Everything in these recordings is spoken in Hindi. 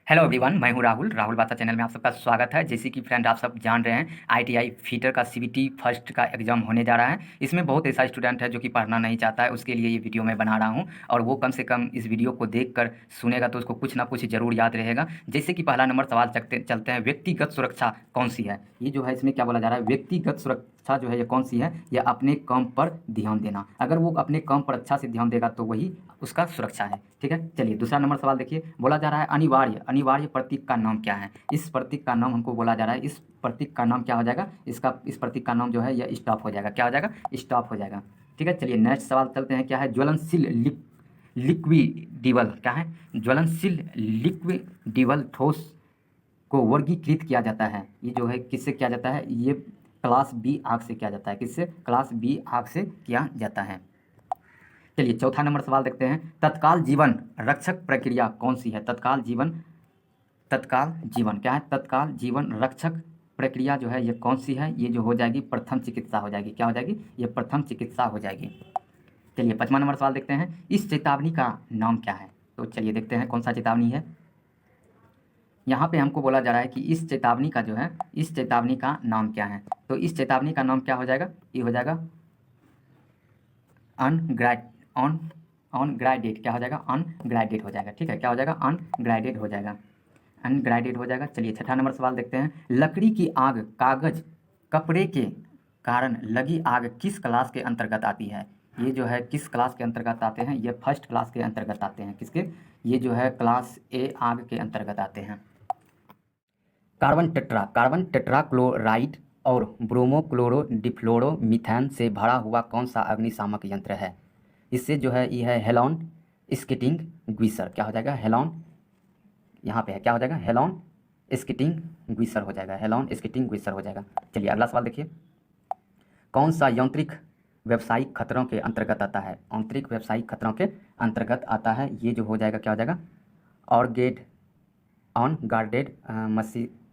हेलो एवरीवन, मैं हूं राहुल। राहुल बाता चैनल में आप सबका स्वागत है। जैसे कि फ्रेंड आप सब जान रहे हैं, आईटीआई फीटर का सीबीटी फर्स्ट का एग्जाम होने जा रहा है। इसमें बहुत ऐसा स्टूडेंट है जो कि पढ़ना नहीं चाहता है, उसके लिए ये वीडियो मैं बना रहा हूं। और वो कम से कम इस वीडियो को देखकर सुनेगा तो उसको कुछ ना कुछ जरूर याद रहेगा। जैसे कि पहला नंबर सवाल चलते हैं, व्यक्तिगत सुरक्षा कौन सी है। ये जो है इसमें क्या बोला जा रहा है, व्यक्तिगत सुरक्षा जो है ये कौन सी है, या अपने काम पर ध्यान देना। अगर वो अपने काम पर अच्छा से ध्यान देगा तो वही उसका सुरक्षा है। ठीक है, चलिए दूसरा नंबर सवाल देखिए। बोला जा रहा है अनिवार्य अनिवार्य प्रतीक का नाम क्या है। इस प्रतीक का नाम हमको बोला जा रहा है, इस प्रतीक का नाम क्या हो जाएगा, इस प्रतीक का नाम जो है यह स्टॉप हो जाएगा। क्या हो जाएगा, स्टॉप हो जाएगा। ठीक है, चलिए नेक्स्ट सवाल चलते हैं। क्या है, ज्वलनशील लिक्विडिबल क्या है, ज्वलनशील लिक्विडिबल ठोस को वर्गीकृत किया जाता है। ये जो है किससे किया जाता है, ये क्लास बी आग से किया जाता है। किससे, क्लास बी आग से किया जाता है। चलिए चौथा नंबर सवाल देखते हैं। तत्काल जीवन रक्षक प्रक्रिया कौन सी है। तत्काल जीवन क्या है, तत्काल जीवन रक्षक प्रक्रिया जो है ये कौन सी है। ये जो हो जाएगी प्रथम चिकित्सा हो जाएगी। क्या हो जाएगी, ये प्रथम चिकित्सा हो जाएगी। चलिए पांचवा नंबर सवाल देखते हैं। इस चेतावनी का नाम क्या है। तो चलिए देखते हैं कौन सा चेतावनी है। यहाँ पे हमको बोला जा रहा है कि इस चेतावनी का जो है, इस चेतावनी का नाम क्या है। तो इस चेतावनी का नाम क्या हो जाएगा, ये हो जाएगा अनग्राइड ऑन अनग्राइडेड। क्या हो जाएगा, अनग्राइडेड हो जाएगा। ठीक है, क्या हो जाएगा, अनग्राइडेड हो जाएगा, अनग्राइडेड हो जाएगा। चलिए छठा नंबर सवाल देखते हैं। लकड़ी की आग कागज कपड़े के कारण लगी आग किस क्लास के अंतर्गत आती है। ये जो है किस क्लास के अंतर्गत आते हैं, ये फर्स्ट क्लास के अंतर्गत आते हैं। किसके, ये जो है क्लास ए आग के अंतर्गत आते हैं। कार्बन टेट्राक्लोराइड और ब्रोमोक्लोरोडिफ्लोरोमीथेन से भरा हुआ कौन सा अग्निशामक यंत्र है। इससे जो है ये है हेलोन स्किटिंग ग्विसर। क्या हो जाएगा, हेलोन, यहाँ पे है क्या हो जाएगा, हेलोन स्किटिंग ग्विसर हो जाएगा, हेलोन स्किटिंग ग्विसर हो जाएगा। चलिए अगला सवाल देखिए। कौन सा यांत्रिक व्यावसायिक खतरों के अंतर्गत आता है। आंतरिक व्यावसायिक खतरों के अंतर्गत आता है। ये जो हो जाएगा क्या हो जाएगा, ऑर्गेड ऑन गार्डेड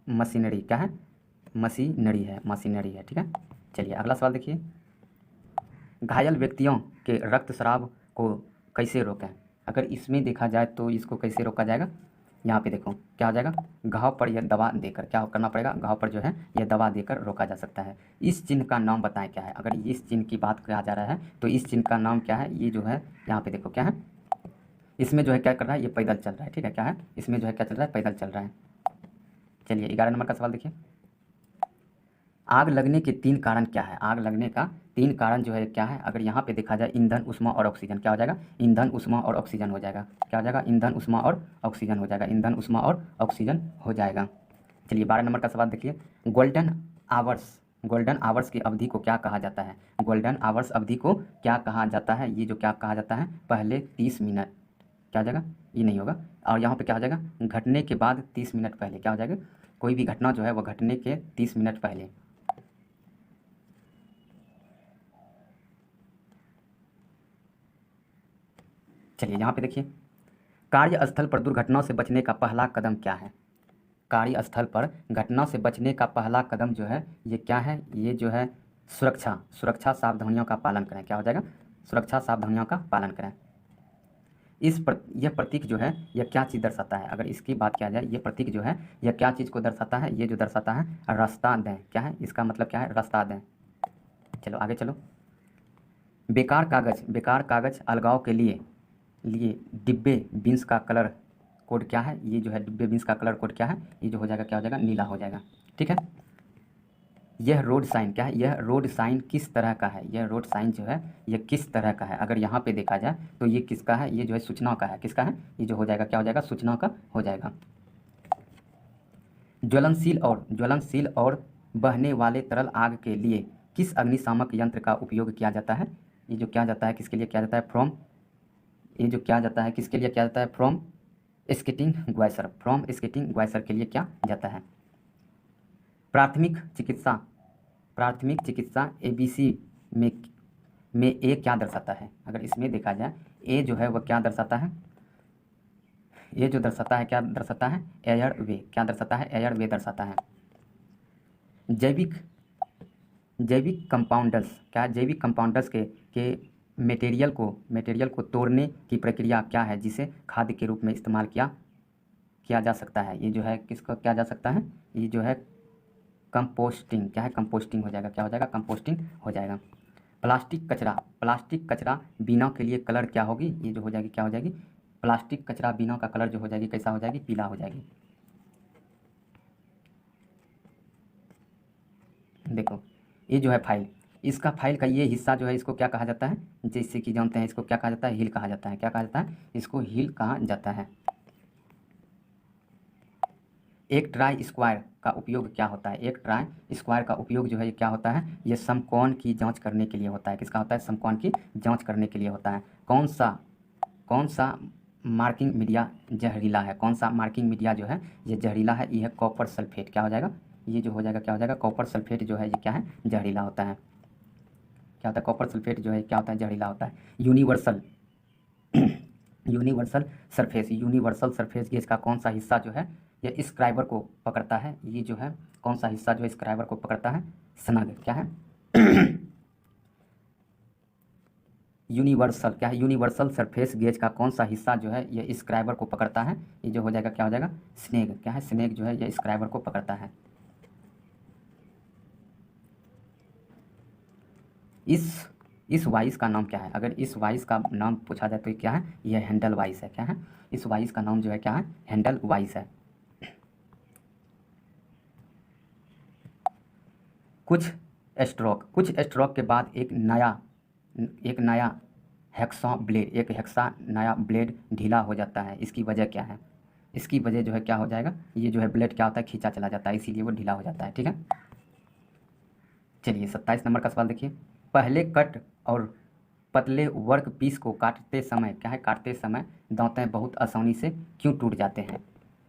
मशीनरी। क्या है, मशीनरी है, मशीनरी है। ठीक है, चलिए अगला सवाल देखिए। घायल व्यक्तियों के रक्तस्राव को कैसे रोकें। अगर इसमें देखा जाए तो इसको कैसे रोका जाएगा, यहाँ पे देखो क्या हो जाएगा, घाव पर यह दवा देकर, क्या करना पड़ेगा, घाव पर जो है यह दवा देकर रोका जा सकता है। इस चिन्ह का नाम बताएं क्या है। अगर इस चिन्ह की बात किया जा रहा है तो इस चिन्ह का नाम क्या है। ये जो है यहाँ पे देखो क्या है, इसमें जो है क्या कर रहा है, ये पैदल चल रहा है। ठीक है, क्या है, इसमें जो है क्या चल रहा है, पैदल चल रहा है। चलिए 11 नंबर का सवाल देखिए। आग लगने के 3 कारण क्या है। आग लगने का 3 कारण जो है क्या है। अगर यहाँ पे देखा जाए ईंधन, ऊष्मा और ऑक्सीजन। क्या हो जाएगा, ईंधन, ऊष्मा और ऑक्सीजन हो जाएगा। क्या हो जाएगा, ईंधन, ऊष्मा और ऑक्सीजन हो जाएगा, ईंधन, ऊष्मा और ऑक्सीजन हो जाएगा। चलिए 12 नंबर का सवाल देखिए। गोल्डन आवर्स की अवधि को क्या कहा जाता है। गोल्डन आवर्स अवधि को क्या कहा जाता है। ये जो क्या कहा जाता है, पहले 30 मिनट। क्या हो जाएगा, ये नहीं होगा। और यहाँ पे क्या हो जाएगा, घटने के बाद 30 मिनट पहले। क्या हो जाएगा, कोई भी घटना जो है वह घटने के 30 मिनट पहले। चलिए यहाँ पे देखिए। कार्यस्थल पर दुर्घटनाओं से बचने का पहला कदम क्या है। कार्यस्थल पर घटना से बचने का पहला कदम जो है ये क्या है, ये जो है सुरक्षा सावधानियों का पालन करें। क्या हो जाएगा, सुरक्षा सावधानियों का पालन करें। यह प्रतीक जो है यह क्या चीज़ दर्शाता है। अगर इसकी बात किया जाए, ये प्रतीक जो है यह क्या चीज़ को दर्शाता है। ये जो दर्शाता है रास्ता दें। क्या है, इसका मतलब क्या है, रास्ता दें। चलो आगे चलो। बेकार कागज़ अलगाव के लिए डिब्बे बीन्स का कलर कोड क्या है। ये जो है डिब्बे बीन्स का कलर कोड क्या है, ये जो हो जाएगा क्या हो जाएगा, नीला हो जाएगा। ठीक है, यह रोड साइन क्या है, यह रोड साइन किस तरह का है। यह रोड साइन जो है यह किस तरह का है। अगर यहाँ पे देखा जाए तो ये किसका है, ये जो है सूचना का है। किसका है, ये जो हो जाएगा क्या हो जाएगा, सूचना का हो जाएगा। ज्वलनशील और बहने वाले तरल आग के लिए किस अग्निशामक यंत्र का उपयोग किया जाता है। ये जो क्या जाता है, किसके लिए किया जाता है, ये जो क्या जाता है, किसके लिए क्या जाता है, फ्रॉम स्किटिंग ग्वाइसर के लिए क्या जाता है। प्राथमिक चिकित्सा एबीसी में ए क्या दर्शाता है। अगर इसमें देखा जाए ए जो है वह क्या दर्शाता है, ये जो दर्शाता है क्या दर्शाता है, एयरवे। क्या दर्शाता है, एयरवे दर्शाता है। जैविक कंपाउंडर्स क्या, जैविक कंपाउंडर्स के मटेरियल को तोड़ने की प्रक्रिया क्या है, जिसे खाद्य के रूप में इस्तेमाल किया किया जा सकता है। ये जो है किसको किया जा सकता है, ये जो है कंपोस्टिंग, क्या है कंपोस्टिंग हो जाएगा, क्या हो जाएगा कंपोस्टिंग हो जाएगा। प्लास्टिक कचरा, प्लास्टिक कचरा बीनों के लिए कलर क्या होगी, ये जो हो जाएगी क्या हो जाएगी, प्लास्टिक कचरा बीनों का कलर जो हो जाएगी कैसा हो जाएगी, पीला हो जाएगी। देखो ये जो है फाइल, इसका फाइल का ये हिस्सा जो है इसको क्या कहा जाता है, जैसे कि जानते हैं इसको क्या कहा जाता है, हिल कहा जाता है। क्या कहा जाता है, इसको हिल कहा जाता है। एक ट्राई स्क्वायर का उपयोग क्या होता है, एक ट्राई स्क्वायर का उपयोग जो है ये क्या होता है, ये समकोण की जांच करने के लिए होता है। किसका होता है, समकोण की जांच करने के लिए होता है। कौन सा मार्किंग मीडिया जहरीला है, कौन सा मार्किंग मीडिया जो है ये जहरीला है, ये है कॉपर सल्फेट। क्या हो जाएगा, ये जो हो जाएगा क्या हो जाएगा, कॉपर सल्फेट जो है ये क्या है, जहरीला होता है। क्या होता है, कॉपर सल्फेट जो है क्या होता है, जहरीला होता है। Universal universal surface, universal surface gauge का कौन सा हिस्सा जो है ये स्क्राइबर को पकड़ता है, ये जो है कौन सा हिस्सा जो है स्क्राइबर को पकड़ता है, स्नग क्या है यूनिवर्सल क्या है, यूनिवर्सल सरफेस गेज का कौन सा हिस्सा जो है ये स्क्राइबर को पकड़ता है, ये जो हो जाएगा क्या हो जाएगा, स्नेग क्या है, स्नेग जो है ये स्क्राइबर को पकड़ता है। इस वाइस का नाम क्या है, अगर इस वाइस का नाम पूछा जाए तो ये क्या है, ये हैंडल वाइस है। क्या है, इस वाइस का नाम जो है क्या है, हैंडल वाइस है। कुछ स्ट्रोक के बाद एक नया हेक्सा नया ब्लेड ढीला हो जाता है, इसकी वजह क्या है, इसकी वजह जो है क्या हो जाएगा, ये जो है ब्लेड क्या होता है, खींचा चला जाता है, इसीलिए वो ढीला हो जाता है। ठीक है, चलिए 27 नंबर का सवाल देखिए। पहले कट और पतले वर्क पीस को काटते समय क्या है, काटते समय दांतें बहुत आसानी से क्यों टूट जाते हैं,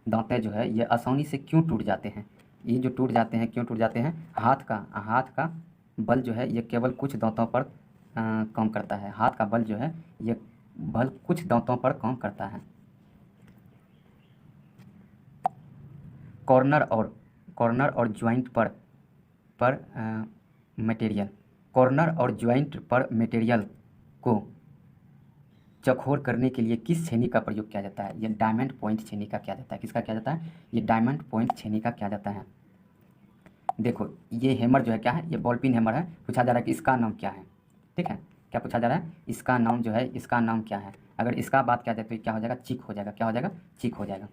दांतें जो है ये आसानी से क्यों टूट जाते हैं, ये जो टूट जाते हैं क्यों टूट जाते हैं, हाथ का बल जो है ये केवल कुछ दांतों पर काम करता है, हाथ का बल जो है ये बल कुछ दांतों पर काम करता है। कॉर्नर और जॉइंट पर मटेरियल, कॉर्नर और जॉइंट पर मटेरियल को चौकोर करने के लिए किस छेनी का प्रयोग किया जाता है, ये डायमंड पॉइंट छेनी का किया जाता है। किसका किया जाता है, ये डायमंड पॉइंट छेनी का किया जाता है। देखो ये हैमर जो है क्या है, ये बॉल पिन हैमर है, पूछा जा रहा है कि इसका नाम क्या है। ठीक है, क्या पूछा जा रहा है, इसका नाम जो है इसका नाम क्या है, अगर इसका बात किया जाए तो क्या हो जाएगा, चिक हो जाएगा। क्या हो जाएगा, चिक हो जाएगा।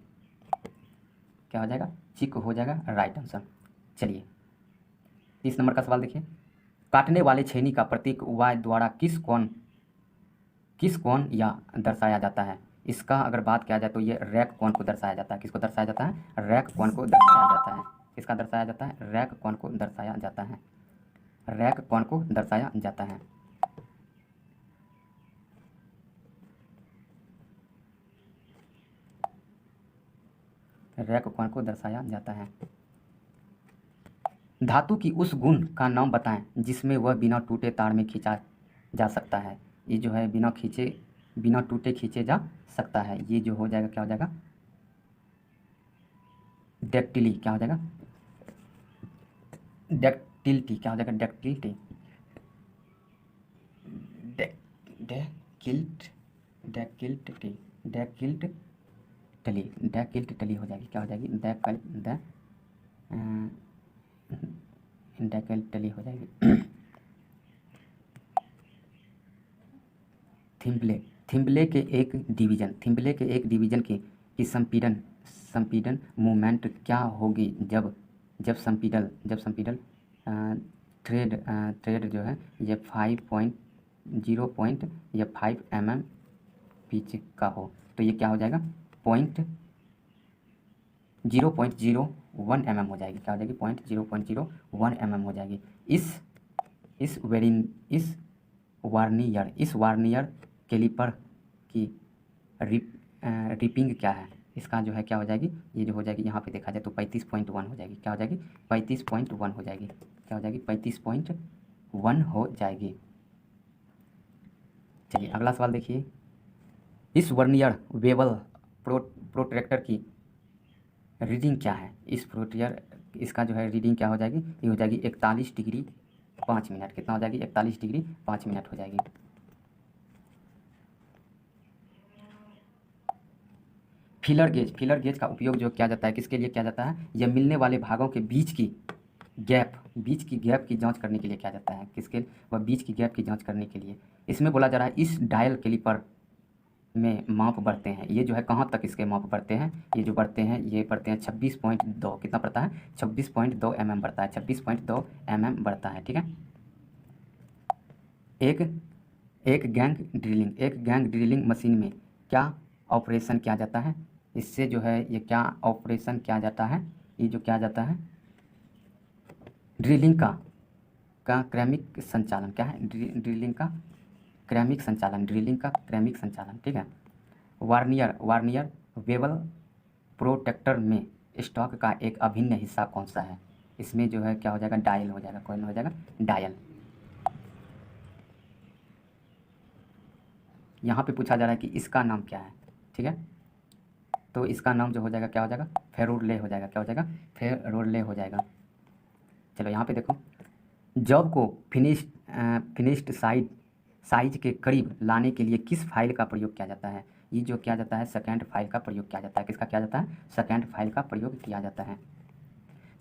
क्या हो जाएगा, चिक हो जाएगा, राइट आंसर। चलिए 30 नंबर का सवाल देखिए। काटने वाले छेनी का प्रतीक वाय द्वारा किस कोण या दर्शाया जाता है, इसका अगर बात किया जाए तो ये रैक कोण को दर्शाया जाता है। किसको दर्शाया जाता है, रैक कोण को दर्शाया जाता है। किसका दर्शाया जाता है, रैक कोण को दर्शाया जाता है, रैक कोण को दर्शाया जाता है। रैक कोण को दर्शाया जाता है। धातु की उस गुण का नाम बताएं जिसमें वह बिना टूटे तार में खींचा जा सकता है, ये जो है बिना टूटे खींचे जा सकता है, ये जो हो जाएगा क्या हो जाएगा, डक्टिली। क्या हो जाएगा, डक्टिलिटी। क्या हो जाएगा, डक्टिलिटी, डैक्टिलिटी, डैक्टिलिटी हो जाएगी। क्या हो जाएगी, डैक्टिलिटी हो जाएगी। थिम्बले के एक डिवीजन की संपीड़न मूवमेंट क्या होगी जब संपीड़न थ्रेड जो है ये 5 mm पिच का हो, तो ये क्या हो जाएगा, 0.01 mm हो जाएगी। क्या हो जाएगी, 0.01 mm हो जाएगी। इस वार्नियर कैलिपर की रिपिंग क्या है, इसका जो है क्या हो जाएगी, ये जो हो जाएगी यहाँ पे देखा जाए तो 35.1 हो जाएगी। क्या हो जाएगी, 35.1 हो जाएगी। क्या हो जाएगी, 35.1 हो जाएगी। चलिए अगला सवाल देखिए। इस वर्नियर बेवल प्रोट्रैक्टर की रीडिंग क्या है, इसका जो है रीडिंग क्या हो जाएगी, ये हो जाएगी 41 डिग्री 5 मिनट। कितना हो जाएगी, 41 डिग्री 5 मिनट हो जाएगी। फिलर गेज का उपयोग जो किया जाता है किसके लिए किया जाता है, यह मिलने वाले भागों के बीच की गैप की जांच करने के लिए किया जाता है। किसके, वह बीच की गैप की जांच करने के लिए। इसमें बोला जा रहा है इस डायल कैलिपर में माप बढ़ते हैं। ये जो है कहाँ तक इसके माप बढ़ते हैं, ये जो बढ़ते हैं ये बढ़ते हैं 26.2, कितना बढ़ता है 26.2 mm बढ़ता है, 26.2 mm बढ़ता है। ठीक है। एक गैंग ड्रिलिंग मशीन में क्या ऑपरेशन किया जाता है, इससे जो है ये क्या ऑपरेशन किया जाता है, ये जो किया जाता है ड्रिलिंग का क्रमिक संचालन, क्या है ड्रिलिंग का क्रमिक संचालन। ठीक है। वार्नियर वेबल प्रोटेक्टर में स्टॉक का एक अभिन्न हिस्सा कौन सा है, इसमें जो है क्या हो जाएगा, डायल हो जाएगा, कौन हो जाएगा, डायल। यहाँ पे पूछा जा रहा है कि इसका नाम क्या है। ठीक है, तो इसका नाम जो हो जाएगा क्या हो जाएगा, फेरुले हो जाएगा, क्या हो जाएगा, फेरुले हो जाएगा। चलो यहाँ पे देखो, जॉब को फिनिश्ड साइज के करीब लाने के लिए किस फाइल का प्रयोग किया जाता है, ये जो किया जाता है सेकेंड फाइल का प्रयोग किया जाता है। किसका किया जाता है, सेकेंड फाइल का प्रयोग किया जाता है।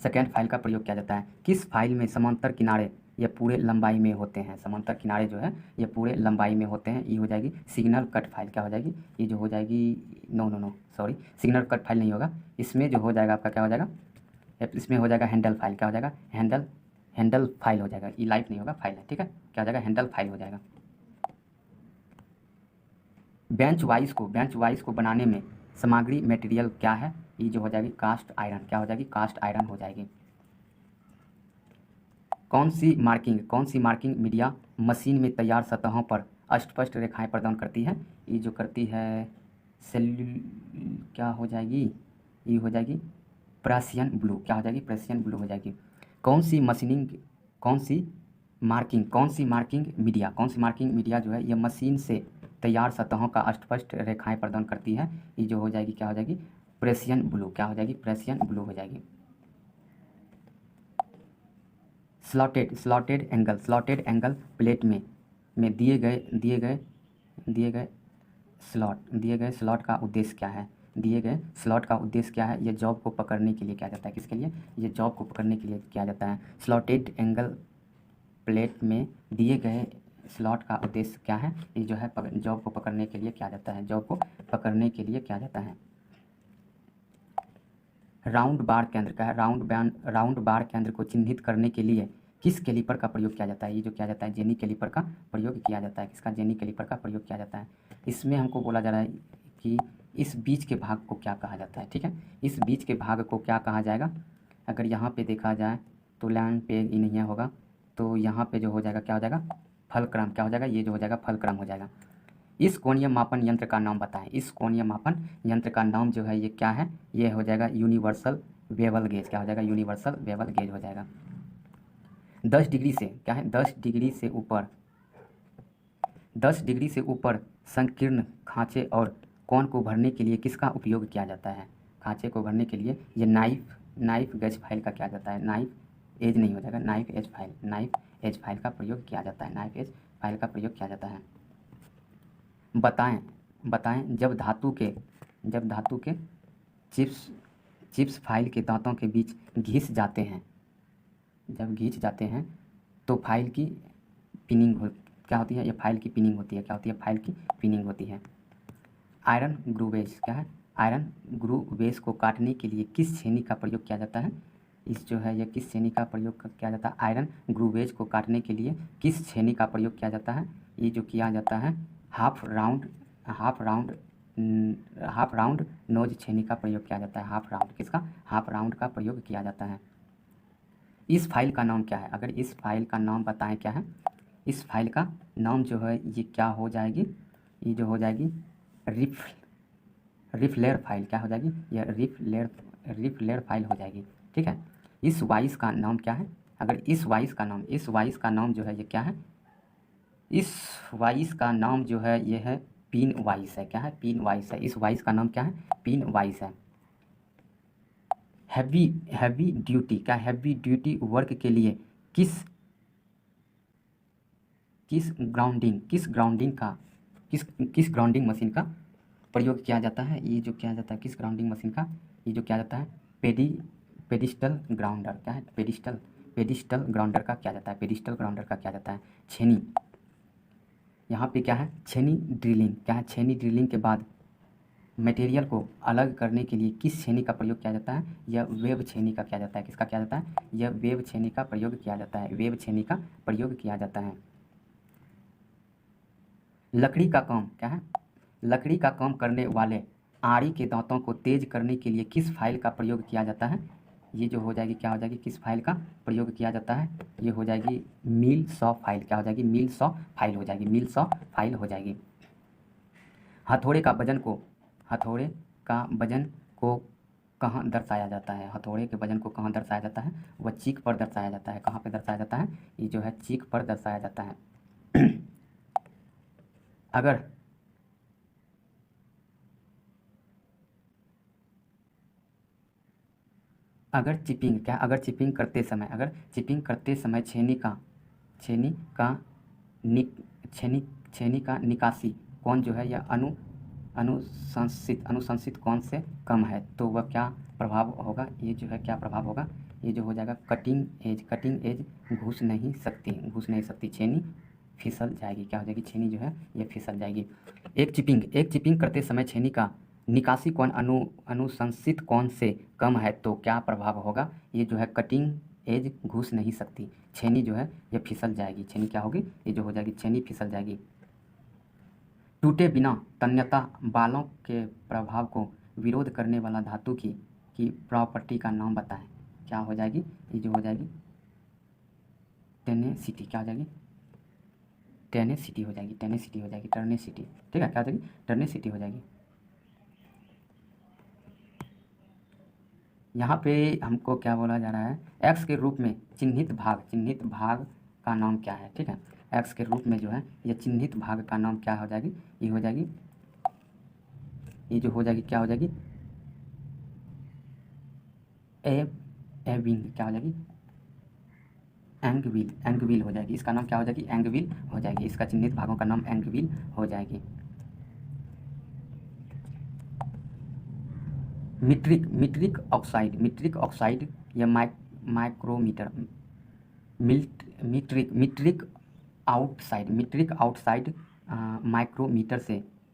सेकेंड फाइल का प्रयोग किया जाता है। किस फाइल में समांतर किनारे ये पूरे लंबाई में होते हैं, समांतर किनारे जो है ये पूरे लंबाई में होते हैं, ये हो जाएगी सिग्नल कट फाइल, क्या हो जाएगी, ये जो हो जाएगी no sorry, signal cut file नहीं होगा, इसमें जो हो जाएगा आपका क्या हो जाएगा, इसमें हो जाएगा हैंडल फाइल, क्या हो जाएगा, हैंडल फाइल हो जाएगा, ई लाइफ नहीं होगा, फाइल है। ठीक है, क्या हो जाएगा, हैंडल फाइल हो जाएगा। बेंच वाइज को बनाने में सामग्री मटेरियल क्या है, ये जो हो जाएगी कास्ट आयरन, क्या हो जाएगी, कास्ट आयरन हो जाएगी। कौन सी मार्किंग मीडिया मशीन में तैयार सतहों पर अस्पष्ट रेखाएं प्रदान करती है, ये जो करती है क्या हो जाएगी, ये हो जाएगी प्रेसियन ब्लू, क्या हो जाएगी, प्रेसियन ब्लू हो जाएगी। कौन सी मार्किंग मीडिया जो है ये मशीन से तैयार सतहों का अस्पष्ट रेखाएं प्रदान करती है, ये जो हो जाएगी क्या हो जाएगी, प्रेसियन ब्लू, क्या हो जाएगी, प्रेसियन ब्लू हो जाएगी। स्लॉटेड एंगल प्लेट में दिए गए स्लॉट का उद्देश्य क्या है, दिए गए स्लॉट का उद्देश्य क्या है, ये जॉब को पकड़ने के लिए किया जाता है, किसके लिए, ये जॉब को पकड़ने के लिए किया जाता है। स्लॉटेड एंगल प्लेट में दिए गए स्लॉट का उद्देश्य क्या है, ये जो है जॉब को पकड़ने के लिए किया जाता है, जॉब को पकड़ने के लिए किया जाता है। राउंड बार केंद्र का है, राउंड बार केंद्र को चिन्हित करने के लिए किस कैलिपर का प्रयोग किया जाता है, ये जो किया जाता है जेनी कैलिपर का प्रयोग किया जाता है, किसका, जेनी कैलिपर का प्रयोग किया जाता है। इसमें हमको बोला जा रहा है कि इस बीच के भाग को क्या कहा जाता है। ठीक है, इस बीच के भाग को क्या कहा जाएगा, अगर यहाँ पे देखा जाए तो लाइन पे ही नहीं होगा, तो यहाँ पे जो हो जाएगा क्या हो जाएगा, फलक्रम, क्या हो जाएगा, ये जो हो जाएगा फलक्रम हो जाएगा। इस कोणीय मापन यंत्र का नाम बताएं, इस कोणीय मापन यंत्र का नाम जो है ये क्या है, ये हो जाएगा यूनिवर्सल बेवल गेज, क्या हो जाएगा, यूनिवर्सल बेवल गेज हो जाएगा। 10 डिग्री से क्या है, 10 डिग्री से ऊपर संकीर्ण खांचे और कोण को भरने के लिए किसका उपयोग किया जाता है, खांचे को भरने के लिए ये नाइफ गेज फाइल का किया जाता है, नाइफ एज नहीं हो जाएगा, नाइफ एज फाइल का प्रयोग किया जाता है, नाइफ एज फाइल का प्रयोग किया जाता है। बताएं जब धातु के चिप्स फाइल के दांतों के बीच घिस जाते हैं, जब घिस जाते हैं तो फाइल की पिनिंग क्या होती है, ये फाइल की पिनिंग होती है, क्या होती है, फाइल की पिनिंग होती है। आयरन ग्रूवेज क्या है, आयरन ग्रूवेज को काटने के लिए किस छेनी का प्रयोग किया जाता है, इस जो है ये किस छेनी का प्रयोग किया जाता है, आयरन ग्रूवेज को काटने के लिए किस छेनी का प्रयोग किया जाता है, ये जो किया जाता है हाफ राउंड नोज छेनी का प्रयोग किया जाता है, हाफ राउंड का प्रयोग किया जाता है। इस फाइल का नाम क्या है, अगर इस फाइल का नाम बताएं क्या है, इस फाइल का नाम जो है ये क्या हो जाएगी, ये जो हो जाएगी रिफलेर फाइल, क्या हो जाएगी, ये रिफलेर फाइल हो जाएगी। ठीक है, इस वाइस का नाम क्या है, अगर इस वाइस का नाम जो है ये क्या है, इस वाइस का नाम जो है ये है पिन वाइस है, क्या है, पिन वाइस है, इस वाइस का नाम क्या है, पिन वाइस है। हैवी ड्यूटी वर्क के लिए किस ग्राउंडिंग मशीन का प्रयोग किया जाता है, ये जो किया जाता है किस ग्राउंडिंग मशीन का, ये जो किया जाता है पेडिस्टल ग्राउंडर, क्या है पेडिस्टल ग्राउंडर का किया जाता है, पेडिस्टल ग्राउंडर का किया जाता है। छेनी, यहाँ पे क्या है छेनी ड्रिलिंग, क्या है छेनी ड्रिलिंग के बाद मटेरियल को अलग करने के लिए किस छेनी का प्रयोग किया जाता है, यह वेब छेनी का किया जाता है। किसका किया जाता है, यह वेब छेनी का प्रयोग किया जाता है, वेब छेनी का प्रयोग किया जाता है। लकड़ी का काम, क्या है लकड़ी का काम करने वाले आरी के दांतों को तेज करने के लिए किस फाइल का प्रयोग किया जाता है, ये जो हो जाएगी क्या हो जाएगी, किस फाइल का प्रयोग किया जाता है, ये हो जाएगी मिल सॉ फाइल, क्या हो जाएगी मिल सॉ फाइल हो जाएगी, मिल सॉ फाइल हो जाएगी। हथौड़े का वजन को, हथौड़े का वजन को कहाँ दर्शाया जाता है, हथौड़े के वजन को कहाँ दर्शाया जाता है, वह चीक पर दर्शाया जाता है। कहाँ पे दर्शाया जाता है, ये जो है चीक पर दर्शाया जाता है। अगर अगर चिपिंग, क्या अगर चिपिंग करते समय, अगर चिपिंग करते समय छेनी का नि छेनी छेनी का निकासी कोण जो है यह अनुशंसित कोण से कम है तो वह क्या प्रभाव होगा, ये जो है क्या प्रभाव होगा, ये जो हो जाएगा कटिंग एज घुस नहीं सकती, छेनी फिसल जाएगी, क्या हो जाएगी छेनी जो है ये फिसल जाएगी। एक चिपिंग करते समय छेनी का निकासी कोण अनुशंसित कोण से कम है तो क्या प्रभाव होगा, ये जो है कटिंग एज घुस नहीं सकती, छेनी जो है ये फिसल जाएगी, छेनी क्या होगी, ये जो हो जाएगी छेनी फिसल जाएगी। टूटे बिना तन्यता बालों के प्रभाव को विरोध करने वाला धातु की प्रॉपर्टी का नाम बताएं, क्या हो जाएगी, ये जो हो जाएगी टेनेसिटी, क्या हो जाएगी टेनेसिटी हो जाएगी, टर्नेसिटी, ठीक है, क्या हो जाएगी टर्नेसिटी हो जाएगी। यहाँ पे हमको क्या बोला जा रहा है, एक्स के रूप में चिन्हित भाग का नाम क्या है, ठीक है, एक्स के रूप में जो है ये चिन्हित भाग का नाम क्या हो जाएगी, ये हो जाएगी, ये जो हो जाएगी क्या हो जाएगी एविंग, क्या हो जाएगी एंगविल हो जाएगी, इसका नाम क्या हो जाएगी एंगविल हो जाएगी, इसका चिन्हित भागों का नाम एंगविल हो जाएगी। मीट्रिक ऑक्साइड या माइक्रोमीटर मीट्रिक आउटसाइड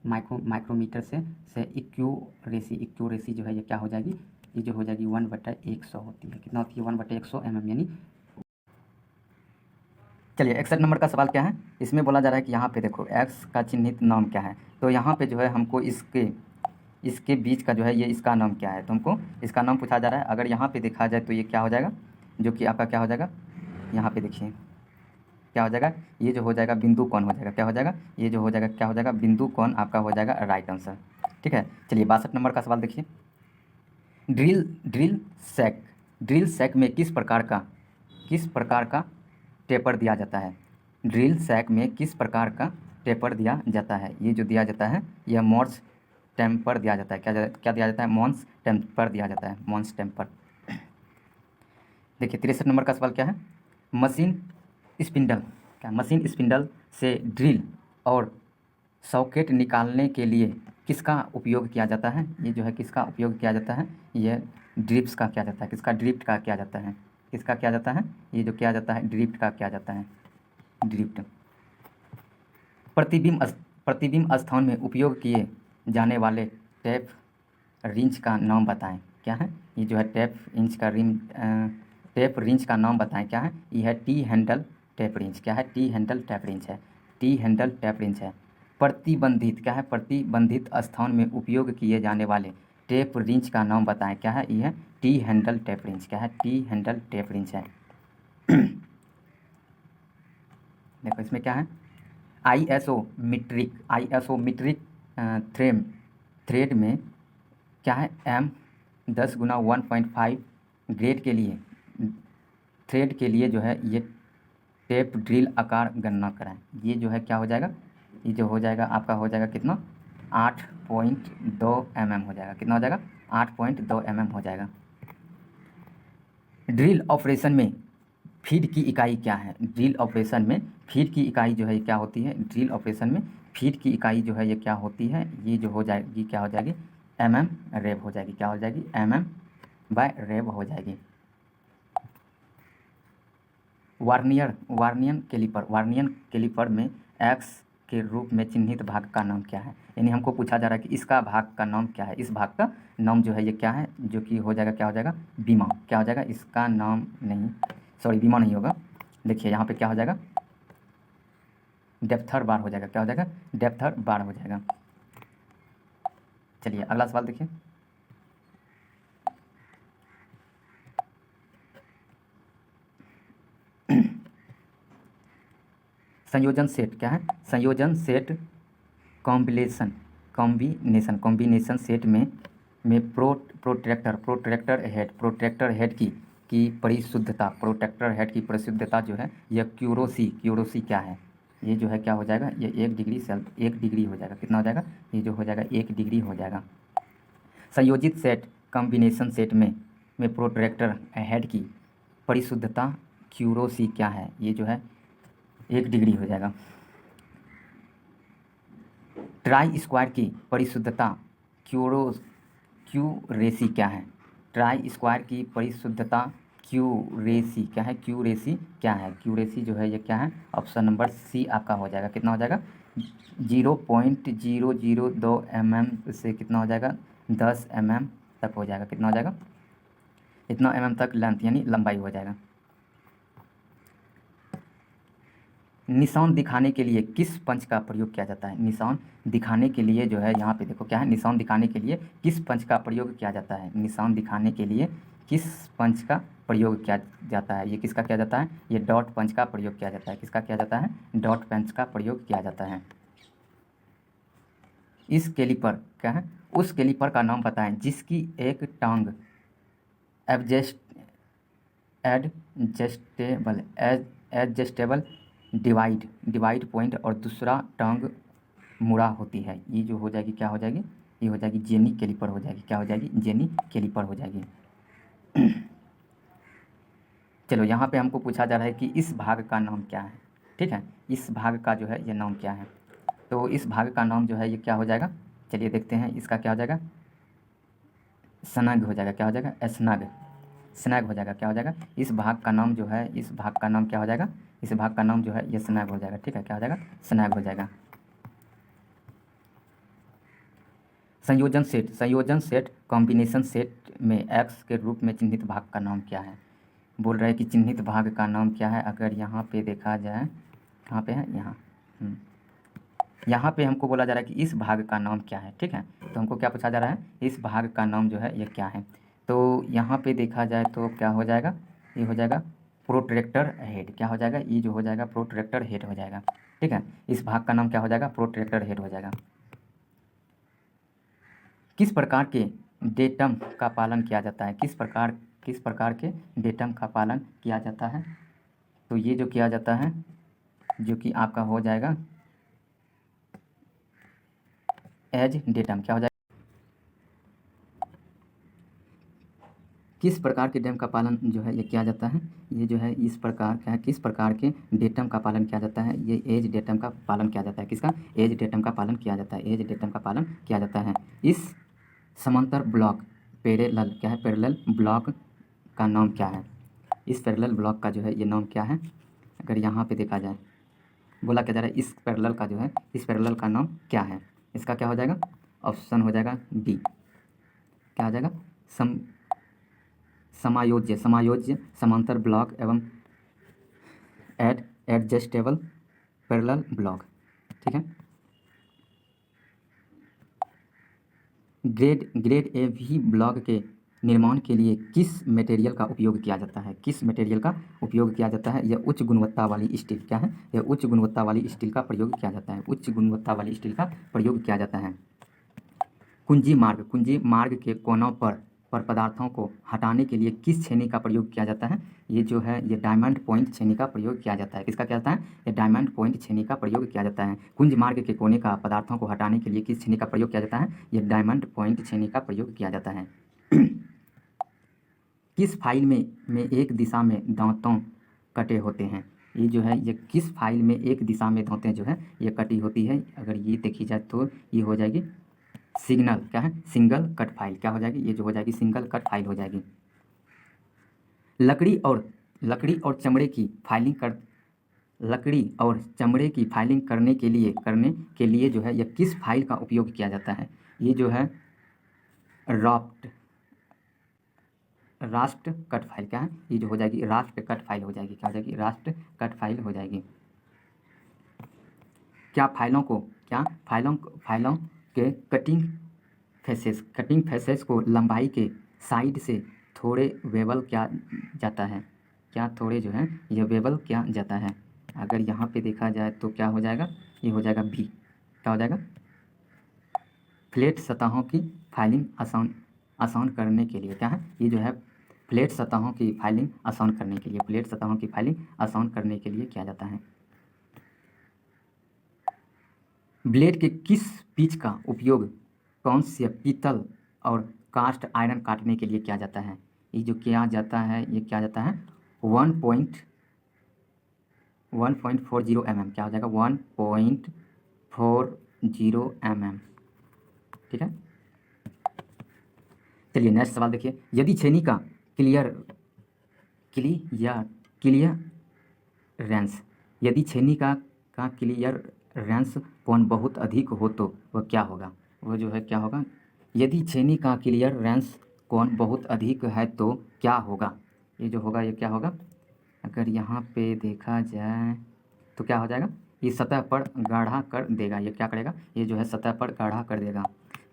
माइक्रोमीटर से इक्यूरेसी जो है ये क्या हो जाएगी, ये जो हो जाएगी 1/100 होती है, कितना होती है 1/100 mm यानी। चलिए 61 नंबर का सवाल क्या है, इसमें बोला जा रहा है कि यहाँ पे देखो एक्स का चिन्हित नाम क्या है, तो यहाँ पे जो है हमको इसके बीच का जो है ये इसका नाम क्या है, तो हमको इसका नाम पूछा जा रहा है। अगर यहाँ पे देखा जाए तो ये क्या हो जाएगा, जो कि आपका क्या हो जाएगा, यहाँ पे देखिए क्या हो जाएगा, ये जो हो जाएगा बिंदु कौन हो जाएगा, क्या हो जाएगा, ये जो हो जाएगा क्या हो जाएगा बिंदु कौन आपका हो जाएगा राइट आंसर, ठीक है। चलिए 62 नंबर का सवाल देखिए, ड्रिल सैक में किस प्रकार का टेपर दिया जाता है, ड्रिल सैक में किस प्रकार का टेपर दिया जाता है, ये जो दिया जाता है यह मॉर्स टेम्पर दिया जाता है, क्या दिया जाता है मॉन्स टेम्पर दिया जाता है, मॉन्स टेम्पर। देखिए 63 नंबर का सवाल क्या है, मशीन स्पिंडल से ड्रिल और सॉकेट निकालने के लिए किसका उपयोग किया जाता है, ये जो है किसका उपयोग किया जाता है, ये ड्रिफ्ट का किया जाता है, किसका ड्रिफ्ट का किया जाता है, किसका किया जाता है, ये जो किया जाता है ड्रिफ्ट का किया जाता है, ड्रिफ्ट। प्रतिबिंब स्थान में उपयोग किए जाने वाले टैप रिंच का नाम बताएं, क्या है, ये जो है टैप रिंच का नाम बताएं, क्या है, ये है टी हैंडल टैप रिंच, क्या है टी हैंडल टैप रिंच है, टी हैंडल टैप रिंच है। प्रतिबंधित, क्या है प्रतिबंधित स्थान में उपयोग किए जाने वाले टैप रिंच का नाम बताएं, क्या है, ये है टी हैंडल टैप रिंच, क्या है टी हैंडल टैप रिंच है। देखो इसमें क्या है, आईएसओ मीट्रिक थ्रेड में क्या है M10 × 1.5 ग्रेड के लिए थ्रेड के लिए जो है ये टेप ड्रिल आकार गणना कराएं, ये जो है क्या हो जाएगा, ये जो हो जाएगा आपका हो जाएगा कितना 8.2 mm हो जाएगा, कितना हो जाएगा 8.2 mm हो जाएगा। ड्रिल ऑपरेशन में फीड की इकाई क्या है? ड्रिल ऑपरेशन में फीड की इकाई जो है क्या होती है? ड्रिल ऑपरेशन में फीड की इकाई जो है ये क्या होती है? ये जो हो जाएगी क्या हो जाएगी? रेब हो जाएगी। क्या हो जाएगी? रेब हो जाएगी। वार्नियन कैलिपर में एक्स के रूप में चिन्हित भाग का नाम क्या है? यानी हमको पूछा जा रहा है कि इसका भाग का नाम क्या है? इस भाग का नाम जो है ये क्या है? जो कि हो जाएगा क्या हो जाएगा? बीमा। क्या हो जाएगा? इसका नाम नहीं, सॉरी बीमा नहीं होगा। देखिए यहाँ पे क्या हो जाएगा? डेप्थर बार हो जाएगा। क्या हो जाएगा? डेप्थर बार हो जाएगा। चलिए अगला सवाल देखिए। संयोजन सेट क्या है? संयोजन सेट कॉम्बिनेशन सेट में प्रोट्रैक्टर हेड की परिशुद्धता जो है यह क्यूरोसी क्या है? ये जो है क्या हो जाएगा? ये 1 डिग्री हो जाएगा। कितना हो जाएगा? ये जो हो जाएगा 1 डिग्री हो जाएगा। संयोजित सेट कॉम्बिनेशन सेट में प्रोट्रैक्टर हेड की परिशुद्धता क्यूरोसी क्या है? ये जो है 1 डिग्री हो जाएगा। ट्राई स्क्वायर की परिशुद्धता क्यूरेसी क्या है? ट्राई स्क्वायर की परिशुद्धता क्यूरेसी क्या है? क्यूरेसी जो है ये क्या है? ऑप्शन नंबर सी आपका हो जाएगा। कितना हो जाएगा? 0.002 mm से कितना हो जाएगा? 10 mm तक हो जाएगा। कितना हो जाएगा? इतना mm तक लेंथ यानी लंबाई हो जाएगा। निशान दिखाने के लिए किस पंच का प्रयोग किया जाता है? निशान दिखाने के लिए जो है यहाँ पे देखो क्या है? निशान दिखाने के लिए किस पंच का प्रयोग किया जाता है? निशान दिखाने के लिए किस पंच का प्रयोग किया जाता है? ये किसका किया जाता है? ये डॉट पंच का प्रयोग किया जाता है। किसका किया जाता है? डॉट पंच का प्रयोग किया जाता है। इस कैलिपर क्या है? उस कैलिपर का नाम बताएं जिसकी एक टांग एडजस्टेबल डिवाइड पॉइंट और दूसरा टांग मुड़ा होती है। ये जो हो जाएगी क्या हो जाएगी? ये हो जाएगी जेनी कैलिपर हो जाएगी। क्या हो जाएगी? जेनी कैलिपर हो जाएगी। चलो यहाँ पे हमको पूछा जा रहा है कि इस भाग का नाम क्या है? ठीक है, इस भाग का जो है ये नाम क्या है? तो इस भाग का नाम जो है ये क्या हो जाएगा? चलिए देखते हैं इसका क्या हो जाएगा? स्नग हो जाएगा। क्या हो जाएगा? स्नैग हो जाएगा। क्या हो जाएगा? इस भाग का नाम जो है, इस भाग का नाम क्या हो जाएगा? इस भाग का नाम जो है ये स्नैग हो जाएगा। ठीक है, क्या हो जाएगा? स्नैग हो जाएगा। संयोजन सेट कॉम्बिनेशन सेट में एक्स के रूप में चिन्हित भाग का नाम क्या है? बोल रहे हैं कि चिन्हित भाग का नाम क्या है? अगर यहाँ पे देखा जाए, कहाँ पे है? यहाँ यहाँ पे हमको बोला जा रहा है कि इस भाग का नाम क्या है। ठीक है, तो हमको क्या पूछा जा रहा है? इस भाग का नाम जो है ये क्या है? तो यहाँ पे देखा जाए तो क्या हो जाएगा? ये हो जाएगा प्रोट्रैक्टर हेड। क्या हो जाएगा? ये जो हो जाएगा प्रोट्रैक्टर हेड हो जाएगा। ठीक है, इस भाग का नाम क्या हो जाएगा? प्रोट्रैक्टर हेड हो जाएगा। किस प्रकार के डेटम का पालन किया जाता है? किस प्रकार के डेटम का पालन किया जाता है? तो ये जो किया जाता है जो कि आपका हो जाएगा एज डेटम। क्या हो जाएगा? किस प्रकार के डेटम का पालन जो है ये किया जाता है? ये जो है इस प्रकार क्या है? किस प्रकार के डेटम का पालन किया जाता है? ये एज डेटम का पालन किया जाता है। किसका? एज डेटम का पालन किया जाता है। एज डेटम का पालन किया जाता है। इस समांतर ब्लॉक पैरेलल क्या है? पैरेलल ब्लॉक का नाम क्या है? इस पैरेलल ब्लॉक का जो है ये नाम क्या है? अगर यहाँ पे देखा जाए, बोला क्या जा रहा है? इस पैरेलल का जो है, इस पैरेलल का नाम क्या है? इसका क्या हो जाएगा? ऑप्शन हो जाएगा डी। क्या हो जाएगा? समायोज्य समांतर ब्लॉक एवं एडजस्टेबल पैरेलल ब्लॉक। ठीक है, ग्रेड ए वी ब्लॉक के निर्माण के लिए किस मटेरियल का उपयोग किया जाता है? किस मटेरियल का उपयोग किया जाता है? यह उच्च गुणवत्ता वाली स्टील। क्या है? यह उच्च गुणवत्ता वाली स्टील का प्रयोग किया जाता है। उच्च गुणवत्ता वाली स्टील का प्रयोग किया जाता है। कुंजी मार्ग के कोनों पर पदार्थों को हटाने के लिए किस छेनी का प्रयोग किया जाता है? ये जो है ये डायमंड पॉइंट छेनी का प्रयोग किया जाता है। किसका किया जाता है? ये डायमंड पॉइंट छेनी का प्रयोग किया जाता है। कुंज मार्ग के कोने का पदार्थों को हटाने के लिए किस छेनी का प्रयोग किया जाता है? ये डायमंड पॉइंट छेनी का प्रयोग किया जाता है। किस फाइल में एक दिशा में दांतों कटे होते हैं। ये जो है ये किस फाइल में एक दिशा में धोते जो है ये कटी होती है। अगर ये देखी जाए तो ये हो जाएगी सिग्नल, क्या है, सिंगल कट फाइल। क्या हो जाएगी, ये जो हो जाएगी सिंगल कट फाइल हो जाएगी। लकड़ी और चमड़े की फाइलिंग कर लकड़ी और चमड़े की फाइलिंग करने के लिए जो है यह किस फाइल का उपयोग किया जाता है। ये जो है रास्ट कट फाइल, क्या है, ये जो हो जाएगी रास्ट कट फाइल हो जाएगी। क्या हो जाएगी, रास्ट कट फाइल हो जाएगी। क्या फाइलों के कटिंग फेसेस को लंबाई के साइड से थोड़े वेबल किया जाता है। क्या थोड़े जो है ये वेबल किया जाता है। अगर यहाँ पे देखा जाए तो क्या हो जाएगा, ये हो जाएगा बी। क्या हो जाएगा, फ्लैट सतहों की फाइलिंग आसान करने के लिए, क्या है, ये जो है फ्लैट सतहों की फाइलिंग आसान करने के लिए, फ्लैट सतहों की फाइलिंग आसान करने के लिए किया जाता है। ब्लेड के किस पिच का उपयोग कौन से पीतल और कास्ट आयरन काटने के लिए किया जाता है। ये जो किया जाता है, ये क्या जाता है 1.40 mm। क्या हो जाएगा 1.40 mm। ठीक है, चलिए नेक्स्ट सवाल देखिए। यदि छेनी का क्लियरेंस यदि छेनी का क्लियरेंस कोण बहुत अधिक हो तो वह क्या होगा। वो जो है क्या होगा, यदि छेनी का क्लियरेंस कोण बहुत अधिक है तो क्या होगा। ये जो होगा ये क्या होगा, अगर यहाँ पे देखा जाए तो क्या हो जाएगा, ये सतह पर गाढ़ा कर देगा। ये क्या करेगा, ये जो है सतह पर गाढ़ा कर देगा।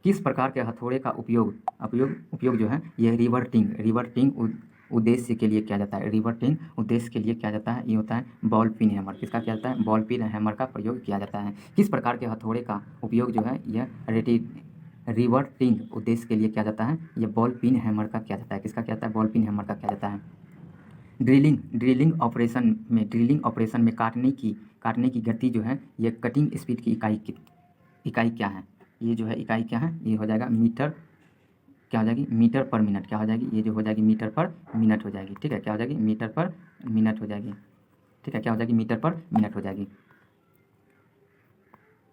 किस प्रकार के हथौड़े का उपयोग जो है ये रिवर्टिंग उद्देश्य के लिए किया जाता है। रिवर्टिंग उद्देश्य के लिए किया जाता है, ये होता है बॉल पिन हैमर। किसका किया जाता है, बॉल पिन हैमर का प्रयोग किया जाता है। किस प्रकार के हथौड़े का उपयोग जो है यह रिवर्टिंग उद्देश्य के लिए किया जाता है, ये बॉल पिन हैमर का किया जाता है। किसका किया जाता है, बॉल पिन हैमर का किया जाता है। ड्रिलिंग ऑपरेशन में काटने की गति जो है ये कटिंग स्पीड की इकाई क्या है। ये जो है इकाई क्या है, ये हो जाएगा मीटर। क्या हो जाएगी, मीटर पर मिनट। क्या हो जाएगी, ये जो हो जाएगी मीटर पर मिनट हो जाएगी। ठीक है, क्या हो जाएगी, मीटर पर मिनट हो जाएगी। ठीक है, क्या हो जाएगी, मीटर पर मिनट हो जाएगी।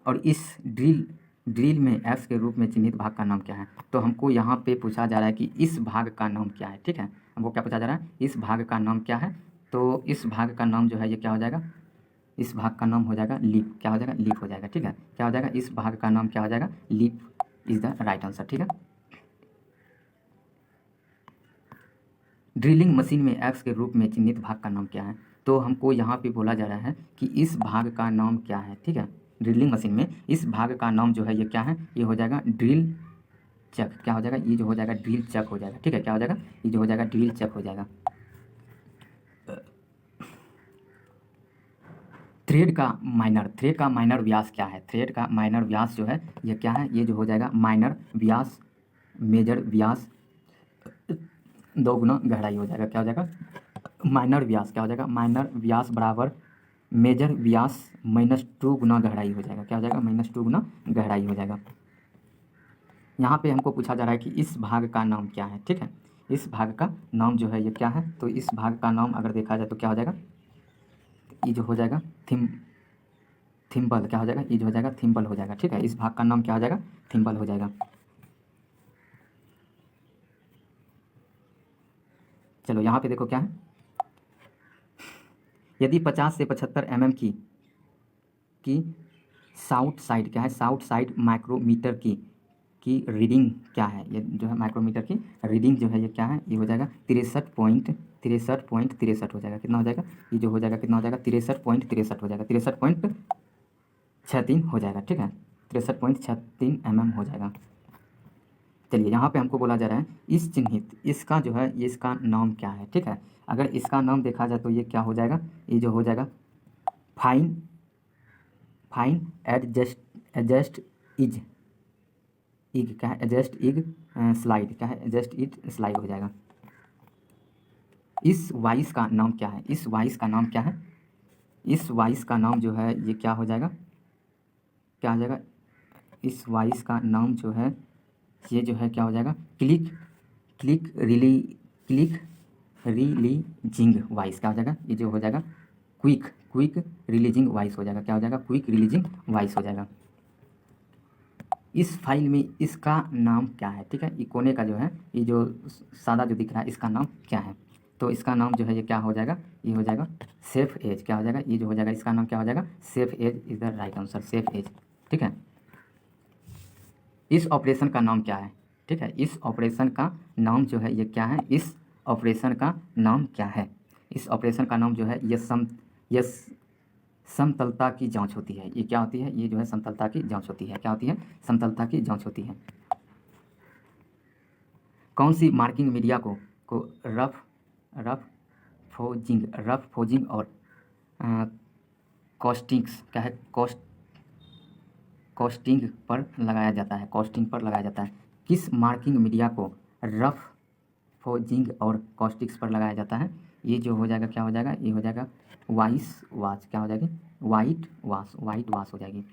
और इस ड्रिल में एक्स के रूप में चिन्हित भाग का नाम क्या है। तो हमको यहाँ पे पूछा जा रहा है कि इस भाग का नाम क्या है। ठीक है, हमको क्या पूछा जा रहा है, इस भाग का नाम क्या है। तो इस भाग का नाम जो है ये क्या हो जाएगा, इस भाग का नाम हो जाएगा लीफ। क्या हो जाएगा, लीफ हो जाएगा। ठीक है, क्या हो जाएगा, इस भाग का नाम क्या हो जाएगा, leaf is the right answer. ठीक है, ड्रिलिंग मशीन में एक्स के रूप में चिन्हित भाग का नाम क्या है। तो हमको यहाँ पे बोला जा रहा है कि इस भाग का नाम क्या है। ठीक है, ड्रिलिंग मशीन में इस भाग का नाम जो है ये क्या है, ये हो जाएगा ड्रिल चक। क्या हो जाएगा, ये जो हो जाएगा ड्रिल चक हो जाएगा। ठीक है, क्या हो जाएगा, ये जो हो जाएगा ड्रिल चक हो जाएगा। थ्रेड का माइनर व्यास क्या है। थ्रेड का माइनर व्यास जो है ये क्या है, ये जो हो जाएगा माइनर व्यास मेजर व्यास 2 गुना गहराई हो जाएगा। क्या हो जाएगा, माइनर व्यास। क्या हो जाएगा, माइनर व्यास बराबर मेजर व्यास -2 गुना गहराई हो जाएगा। क्या हो जाएगा, -2 गुना गहराई हो जाएगा। यहाँ पे हमको पूछा जा रहा है कि इस भाग का नाम क्या है। ठीक है, इस भाग का नाम जो है ये क्या है। तो इस भाग का नाम अगर देखा जाए तो क्या हो जाएगा, ये जो हो जाएगा थिम्बल। क्या हो जाएगा, ये जो हो जाएगा थिम्बल हो जाएगा। ठीक है, इस भाग का नाम क्या हो जाएगा, थिम्बल हो जाएगा। चलो यहाँ पे देखो क्या है, यदि 50 से 75 mm की साउथ साइड, क्या है, साउथ साइड माइक्रोमीटर की रीडिंग क्या है। ये जो है माइक्रोमीटर की रीडिंग जो है ये क्या है, ये हो जाएगा 63.63 हो जाएगा। कितना हो जाएगा, ये जो हो जाएगा कितना हो जाएगा, 63.63 हो जाएगा, 63.63 हो जाएगा। ठीक है, 63.63 mm हो जाएगा। चलिए यहाँ पे हमको बोला जा रहा है इसका जो है ये इसका नाम क्या है। ठीक है, अगर इसका नाम देखा जाए तो ये क्या हो जाएगा, ये जो हो जाएगा फाइन एडजस्ट इग क्या है, एडजस्ट इग स्लाइड। क्या है, एडजस्ट इग स्लाइड हो जाएगा। इस वाइस का नाम क्या है, इस वाइस का नाम क्या है, इस वाइस का नाम जो है ये क्या हो जाएगा, क्या हो जाएगा, इस वाइस का नाम जो है ये जो है क्या हो जाएगा, क्लिक रिलीजिंग वॉइस, क्या हो जाएगा, ये जो हो जाएगा क्विक रिलीजिंग वॉइस हो जाएगा, क्या हो जाएगा, क्विक रिलीजिंग वॉइस हो जाएगा। इस फाइल में इसका नाम क्या है, ठीक है, ये कोने का जो है, ये जो सादा जो दिख रहा है, इसका नाम क्या है, तो इसका नाम जो है ये क्या हो जाएगा, ये हो जाएगा सेफ एज, क्या हो जाएगा, ये जो हो जाएगा इसका नाम क्या हो जाएगा, safe edge is the right answer, safe edge, ठीक है। इस ऑपरेशन का नाम क्या है, ठीक है, इस ऑपरेशन का नाम जो है ये क्या है, इस ऑपरेशन का नाम क्या है, इस ऑपरेशन का नाम जो है ये समतलता की जांच होती है, ये क्या होती है, ये जो है समतलता की जांच होती है, क्या होती है, समतलता की जांच होती है। कौन सी मार्किंग मीडिया को रफ फोजिंग और कॉस्टिंग्स, क्या है, कॉस्टिंग पर लगाया जाता है, कॉस्टिंग पर लगाया जाता है। किस मार्किंग मीडिया को रफ फोजिंग और कॉस्टिक्स पर लगाया जाता है, ये जो हो जाएगा क्या हो जाएगा, ये हो जाएगा वाइस वाश, क्या हो जाएगी, वाइट वाश हो जाएगी,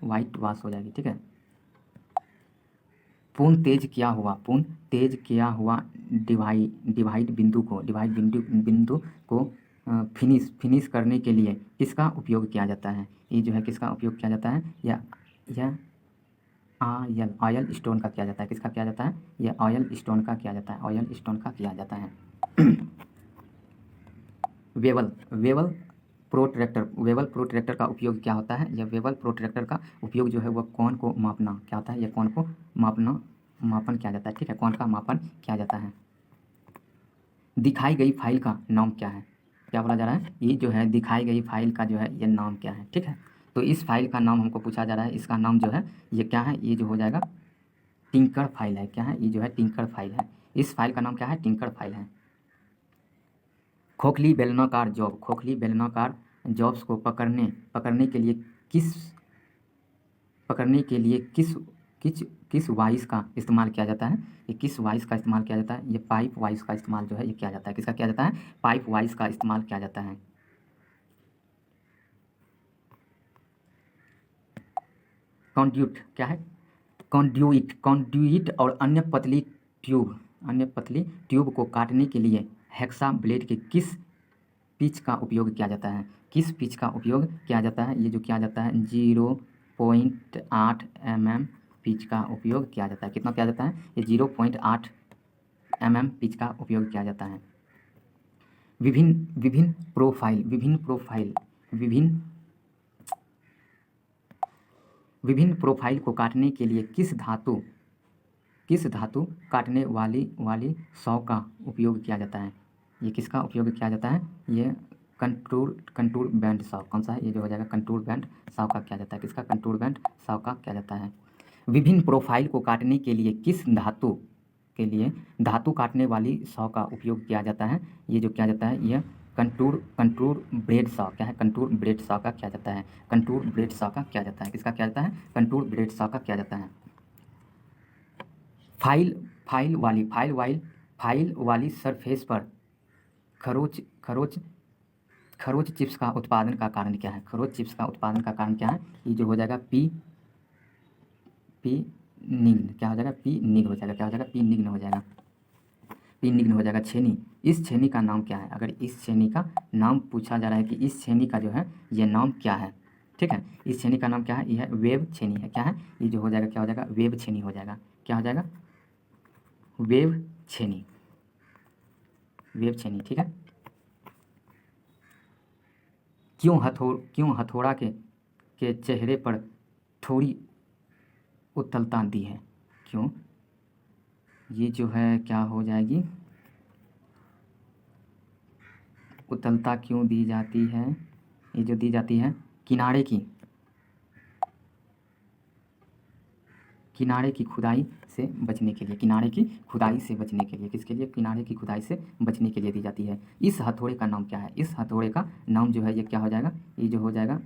वाइट वाश हो जाएगी, ठीक है। पूर्ण तेज किया हुआ डिवाइड बिंदु को फिनिश करने के लिए किसका उपयोग किया जाता है, ये जो है किसका उपयोग किया जाता है, या ऑयल स्टोन का किया जाता है, किसका किया जाता है, ये ऑयल स्टोन का किया जाता है, ऑयल स्टोन का किया जाता है। वेवल प्रोट्रैक्टर का उपयोग क्या होता है, यह वेवल प्रोट्रैक्टर का उपयोग जो है वह कौन को मापना, क्या होता है, यह कौन को मापन किया जाता है, ठीक है, कौन का मापन किया जाता है। दिखाई गई फाइल का नाम क्या है, क्या बोला जा रहा है, ये जो है दिखाई गई फाइल का जो है ये नाम क्या है, ठीक है। तो इस फाइल का नाम हमको पूछा जा रहा है, इसका नाम जो है ये क्या है, ये जो हो जाएगा टिंकर फाइल है, क्या है, ये जो है टिंकर फाइल है, इस फाइल का नाम क्या है, टिंकर फाइल है। खोखली बेलनाकार जॉब्स को पकड़ने के लिए किस वॉइस का इस्तेमाल किया जाता है, ये किस वॉइस का इस्तेमाल किया जाता है, ये पाइप वॉइस का इस्तेमाल जो है ये किया जाता है, किसका किया जाता है, पाइप वॉइस का इस्तेमाल किया जाता है। कॉन्ड्यूट क्या है, कॉन्ड्यूइट और अन्य पतली ट्यूब को काटने के लिए हेक्सा ब्लेड के किस पिच का उपयोग किया जाता है, किस पिच का उपयोग किया जाता है, ये जो किया जाता है 0.8 mm पिच का उपयोग किया जाता है, कितना किया जाता है, ये 0.8 mm पिच का उपयोग किया जाता है। विभिन्न प्रोफाइल को काटने के लिए किस धातु काटने वाली सौ का उपयोग किया जाता है, ये किसका उपयोग किया जाता है, ये कंटूर बैंड सौ, कौन सा है, ये जो हो जाएगा कंटूर बैंड सौ का किया जाता है, किसका, कंटूर बैंड सौ का किया जाता है। विभिन्न प्रोफाइल को काटने के लिए किस धातु काटने वाली सौ का उपयोग किया जाता है, ये जो किया जाता है यह कंटूर ब्लेड सॉ, क्या है, कंटूर ब्लेड सॉ का किया जाता है, कंटूर ब्लेड सॉ का किया जाता है, किसका किया जाता है, कंटूर ब्लेड सॉ का किया जाता है। फाइल वाली सरफेस पर खरोच चिप्स का उत्पादन का कारण क्या है, खरोच चिप्स का उत्पादन का कारण क्या है, ये जो हो जाएगा पी निग्न, क्या हो जाएगा, पी निग्न हो जाएगा, क्या हो जाएगा, पी निग्न हो जाएगा, पी निग्न हो जाएगा। छेनी, इस छेनी का नाम क्या है, अगर इस छेनी का नाम पूछा जा रहा है कि इस छेनी का जो है ये नाम क्या है, ठीक है, इस छेनी का नाम क्या है, यह वेब छेनी है, क्या है, ये जो हो जाएगा क्या हो जाएगा, वेब छेनी हो जाएगा, क्या हो जाएगा, वेब छेनी, ठीक है। क्यों हथौड़ा के चेहरे पर थोड़ी उत्तलता दी है, क्यों, ये जो है क्या हो जाएगी, उत्तलता क्यों दी जाती है, ये जो दी जाती है किनारे की खुदाई से बचने के लिए, किसके लिए, किनारे की खुदाई से बचने के लिए दी जाती है। इस हथौड़े का नाम क्या है, इस हथौड़े का नाम जो है ये क्या हो जाएगा, ये जो हो जाएगा,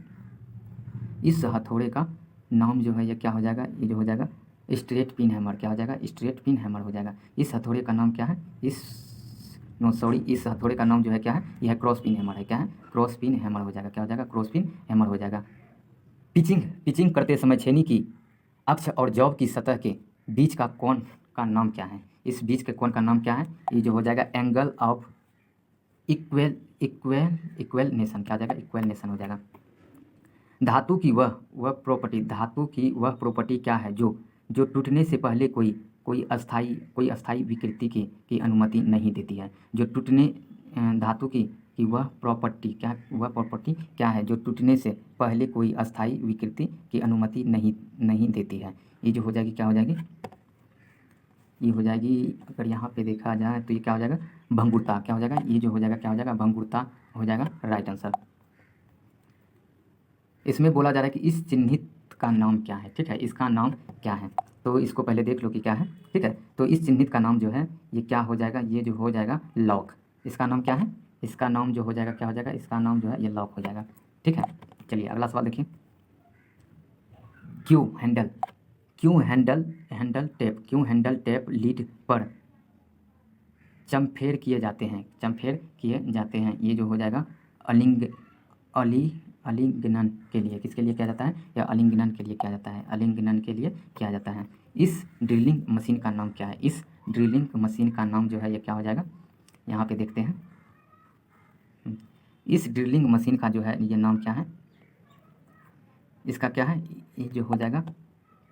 इस हथौड़े का नाम जो है ये क्या हो जाएगा, ये जो हो जाएगा स्ट्रेट पिन हैमर, क्या हो जाएगा, स्ट्रेट पिन हैमर हो जाएगा। इस हथौड़े का नाम क्या है, इस हथौड़े का नाम जो है क्या है, यह क्रॉस पिन हैमर है, क्या है, क्रॉस पिन हैमर हो जाएगा, क्या हो जाएगा, क्रॉस पिन हैमर हो जाएगा। पिचिंग करते समय छेनी की अक्ष और जॉब की सतह के बीच का कोण का नाम क्या है, इस बीच के कोण का नाम क्या है? ये जो हो जाएगा एंगल ऑफ इक्वेलनेशन, क्या हो जाएगा? इक्वेलनेशन हो जाएगा। धातु की वह प्रॉपर्टी क्या है जो टूटने से पहले कोई अस्थाई विकृति की अनुमति नहीं देती है। जो टूटने धातु की वह प्रॉपर्टी क्या है जो टूटने से पहले कोई अस्थाई विकृति की अनुमति नहीं देती है। ये जो हो जाएगी क्या हो जाएगी? ये हो जाएगी, अगर यहाँ पे देखा जाए तो ये क्या हो जाएगा? भंगुरता। क्या हो जाएगा? ये जो हो जाएगा क्या हो जाएगा? भंगुरता हो जाएगा राइट आंसर। इसमें बोला जा रहा है कि इस चिन्हित का नाम क्या है। ठीक है, इसका नाम क्या है? तो इसको पहले देख लो कि क्या है। ठीक है, तो इस चिन्हित का नाम जो है ये क्या हो जाएगा? ये जो हो जाएगा लॉक। इसका नाम क्या है? इसका नाम जो हो जाएगा क्या हो जाएगा? इसका नाम जो है ये लॉक हो जाएगा। ठीक है, चलिए अगला सवाल देखिए। क्यों हैंडल टेप लीड पर चमफेर किए जाते हैं? ये जो हो जाएगा आलिंगनन के लिए, किसके लिए किया जाता है? या आलिंगनन के लिए किया जाता है? आलिंगनन के लिए किया जाता है। इस ड्रिलिंग मशीन का नाम क्या है? इस ड्रिलिंग मशीन का नाम जो है ये क्या हो जाएगा? यहाँ पे देखते हैं। इस ड्रिलिंग मशीन का जो है ये नाम क्या है? इसका क्या है? ये जो हो जाएगा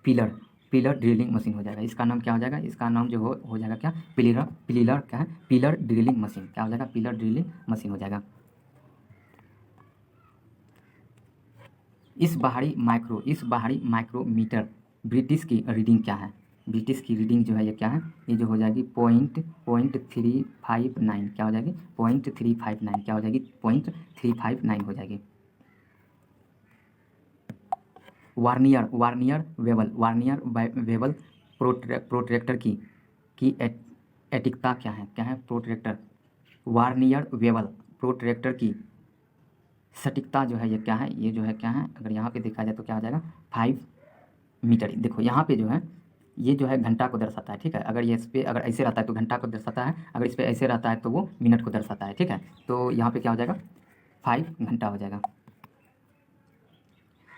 पिलर ड्रिलिंग मशीन हो जाएगा। इसका नाम क्या हो जाएगा? इसका नाम जो हो जाएगा क्या? पिलर क्या है? Pillar drilling machine. क्या हो जाएगा? पिलर ड्रिलिंग मशीन हो जाएगा। इस बाहरी माइक्रोमीटर ब्रिटिश की रीडिंग क्या है? ब्रिटिश की रीडिंग जो है ये क्या है? ये जो हो जाएगी .359। क्या हो जाएगी? .359। क्या हो जाएगी? .359 हो जाएगी। वार्नियर वेबल प्रोट्रैक्टर की एटिकता क्या है? क्या है? प्रोट्रैक्टर वार्नियर वेबल प्रोट्रैक्टर की सटीकता जो है ये क्या है? ये जो है क्या है? अगर यहाँ पे देखा जाए तो क्या हो जाएगा? 5 मीटर। देखो यहाँ पे जो है ये जो है घंटा को दर्शाता है। ठीक है, अगर ये इस पर अगर ऐसे रहता है तो घंटा को दर्शाता है, अगर इस पर ऐसे रहता है तो वो मिनट को दर्शाता है। ठीक है, तो यहाँ पे क्या हो जाएगा? 5 घंटा हो जाएगा।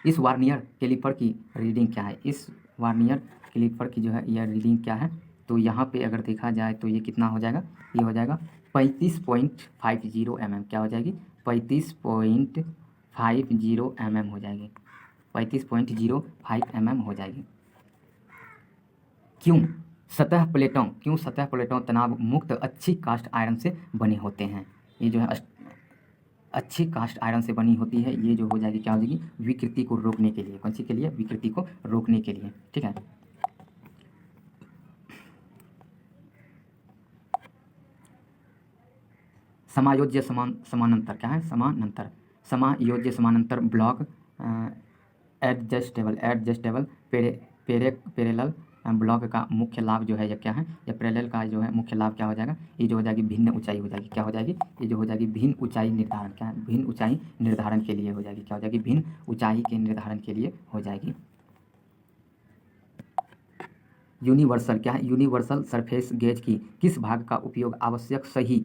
इस वार्नियर कैलिपर की रीडिंग क्या है? इस वार्नियर कैलिपर की जो है यह रीडिंग क्या है? तो यहाँ पे अगर देखा जाए तो ये कितना हो जाएगा? ये हो जाएगा 35.50 mm। क्या हो जाएगी? 35.50 mm हो जाएगी। 35.05 mm हो जाएगी। क्यों सतह प्लेटों तनाव मुक्त अच्छी कास्ट आयरन से बने होते हैं? ये जो है अच्छी कास्ट आयरन से बनी होती है। ये जो हो जाएगी क्या हो जाएगी? विकृति को रोकने के लिए। कौन सी के लिए? विकृति को रोकने के लिए। ठीक है, समायोज्य समानांतर क्या है? समायोज्य समानांतर ब्लॉक एडजस्टेबल पैरेलल ब्लॉक का मुख्य लाभ जो है ये क्या है? या पैरेलल का जो है मुख्य लाभ क्या हो जाएगा? ये जो हो जाएगी भिन्न ऊंचाई हो जाएगी। क्या हो जाएगी? ये जो हो जाएगी भिन्न ऊंचाई निर्धारण। क्या है? भिन्न ऊंचाई निर्धारण के लिए हो जाएगी। क्या हो जाएगी? भिन्न ऊंचाई के निर्धारण के लिए हो जाएगी। यूनिवर्सल क्या है? यूनिवर्सल सरफेस गेज की किस भाग का उपयोग आवश्यक सही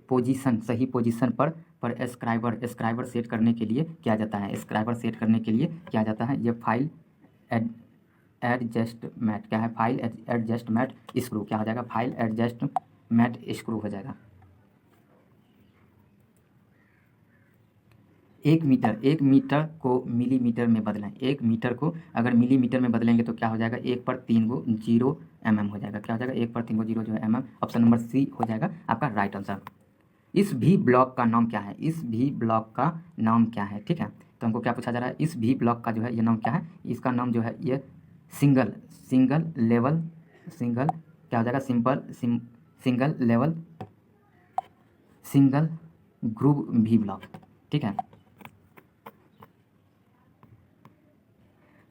पोजीशन पर स्क्राइबर सेट करने के लिए किया जाता है? स्क्राइबर सेट करने के लिए किया जाता है। ये फाइल एडजस्टमेंट क्या है? File adjustment screw. क्या हो जाएगा? फाइल एडजस्टमेंट स्क्रू हो जाएगा। 1 मीटर को मिलीमीटर में बदलें। 1 मीटर को अगर मिलीमीटर में बदलेंगे तो क्या हो जाएगा? 1 पर 3 गो 0 mm हो जाएगा। क्या हो जाएगा? 1 पर 3 गो 0 जो है mm। ऑप्शन नंबर सी हो जाएगा आपका राइट आंसर। इस भी ब्लॉक का नाम क्या है? इस भी ब्लॉक का नाम क्या है? ठीक है, तो हमको क्या पूछा जा रहा है? इस भी ब्लॉक का जो है ये नाम क्या है? इसका नाम जो है ये सिंगल लेवल क्या हो जाएगा? सिंगल लेवल सिंगल ग्रुव भी ब्लॉक। ठीक है,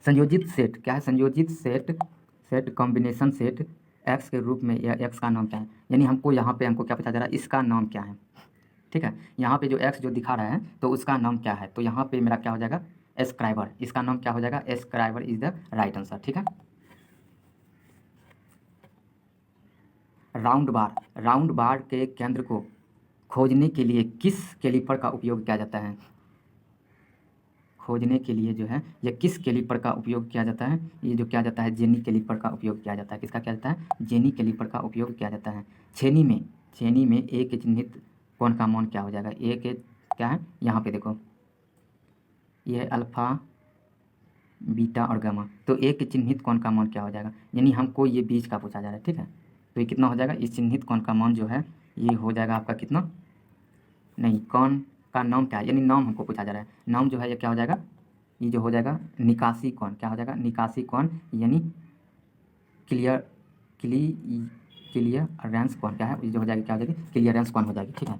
संयोजित सेट क्या है? संयोजित सेट कॉम्बिनेशन सेट एक्स के रूप में, या एक्स का नाम क्या है? यानी हमको यहाँ पे क्या पूछा जा रहा है? इसका नाम क्या है? ठीक है, यहाँ पे जो एक्स जो दिखा रहा है तो उसका नाम क्या है? तो यहाँ पे मेरा क्या हो जाएगा? एस्क्राइबर। इसका नाम क्या हो जाएगा? एस्क्राइबर इज द राइट आंसर। ठीक है, राउंड बार के केंद्र को खोजने के लिए किस कैलिपर का उपयोग किया जाता है? खोजने के लिए जो है या किस कैलिपर का उपयोग किया जाता है, ये जो किया जाता है जेनी कैलिपर का उपयोग किया जाता है। किसका किया जाता है, जेनी कैलिपर का उपयोग किया जाता है। छेनी में ए के चिन्हित कौन का मान क्या हो जाएगा, ए के क्या है, यहाँ पे देखो ये है अल्फ़ा बीटा और गामा, तो ए के चिन्हित कौन का मान क्या हो जाएगा, यानी हमको ये बीच का पूछा जा रहा है, ठीक है। तो ये कितना हो जाएगा, इस चिन्हित कौन का मान जो है ये हो जाएगा आपका कितना, नहीं कौन का नाम क्या है, यानी नाम हमको पूछा जा रहा है। नाम जो है ये क्या हो जाएगा, ये जो हो जाएगा निकासी कौन, क्या हो जाएगा निकासी कौन, यानी क्लियर क्लियरेंस कौन क्या है, ये जो हो जाएगी क्या हो जाएगी क्लियरेंस कौन हो जाएगी, ठीक है।